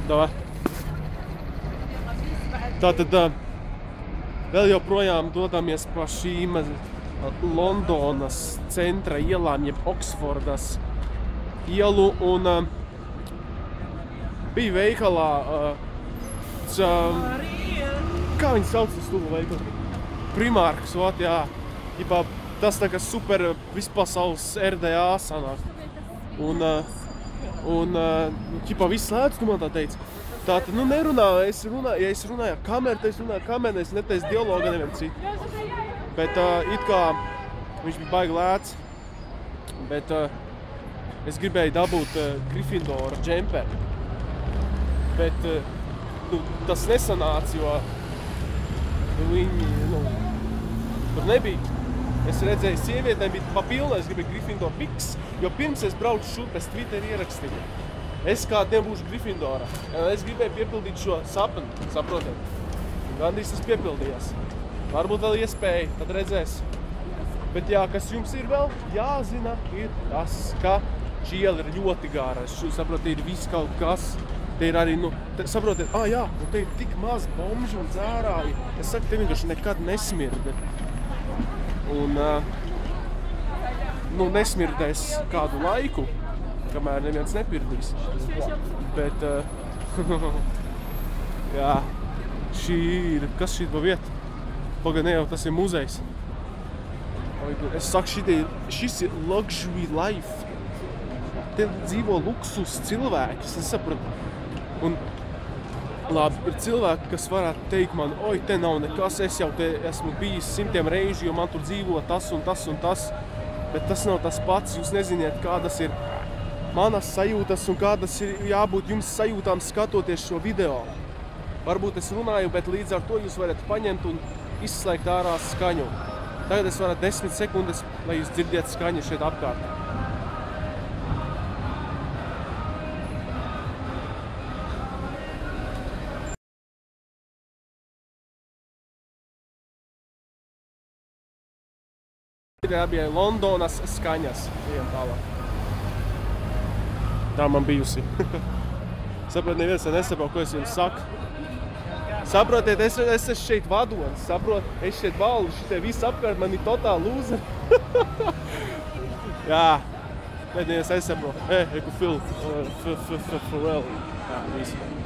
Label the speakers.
Speaker 1: Davai. Tātad vēl joprojām dodamies pa šīm Londonas centra ielām, jeb Oksfordas ielu, un bija veikalā, kā viņi sauc uz stulu veikalu? Primarks, jā. Tas tā kā super vispasaules RDA sanāk. Un viss slēdz, tu man tā teici. Tātad, nerunāju, ja es runāju ar kameru, tad es runāju ar kameru, es neteicu dialogu ar nevienu citu. Bet it kā viņš bija baigi lēts, bet es gribēju dabūt Gryffindora džemperi. Bet tas nesanāca, jo viņi, tur nebija. Es redzēju, sievietēm bija pa pilnai, es gribēju Gryffindor piks, jo pirms es braucu šurp, es Twitterī ierakstīju. Es kādu dienu būšu Gryffindorā. Es gribēju piepildīt šo sapni, saprotiet. Gandrīz tas piepildījās. Varbūt vēl iespēja, tad redzēs. Bet jā, kas jums ir vēl jāzina, ir tas, ka šī iela ir ļoti gāra. Saprotiet, ir viss kaut kas. Te ir arī, saprotiet, jā, te ir tik maz bomžu un dzērāji. Es saku, te vienkārši nekad nesmirda. Un, nesmirdēs kādu laiku, kamēr neviens nepirdīs. Bet, jā, šī ir, kas šī pa vieta? Paga, ne jau tas ir muzejs. Es saku, šis ir luxury life. Te dzīvo luksus cilvēki, es nesapratu. Un, labi, ir cilvēki, kas varētu teikt man, oi, te nav nekas, es jau te esmu bijis 100 reižu, jo man tur dzīvo tas un tas un tas. Bet tas nav tas pats, jūs neziniet, kādas ir manas sajūtas un kādas ir jābūt jums sajūtām skatoties šo video. Varbūt es runāju, bet līdz ar to jūs varat paņemt un izslēgt ārā skaņu. Tagad es varat 10 sekundes, lai jūs dzirdiet skaņu šeit apkārt. Ir bija Londonas skaņas, ejam tālāk. Tā man bijusi. Saprot, neviens nesaprot, ko es jums saku. Saprotiet, es esmu šeit vadonis, saprot, es šeit valdu, šitie visi apkārt, man ir totāli lūzeri. Jā, bet neviens nesaprot. Eku Phil, Pharrell. Jā, visi.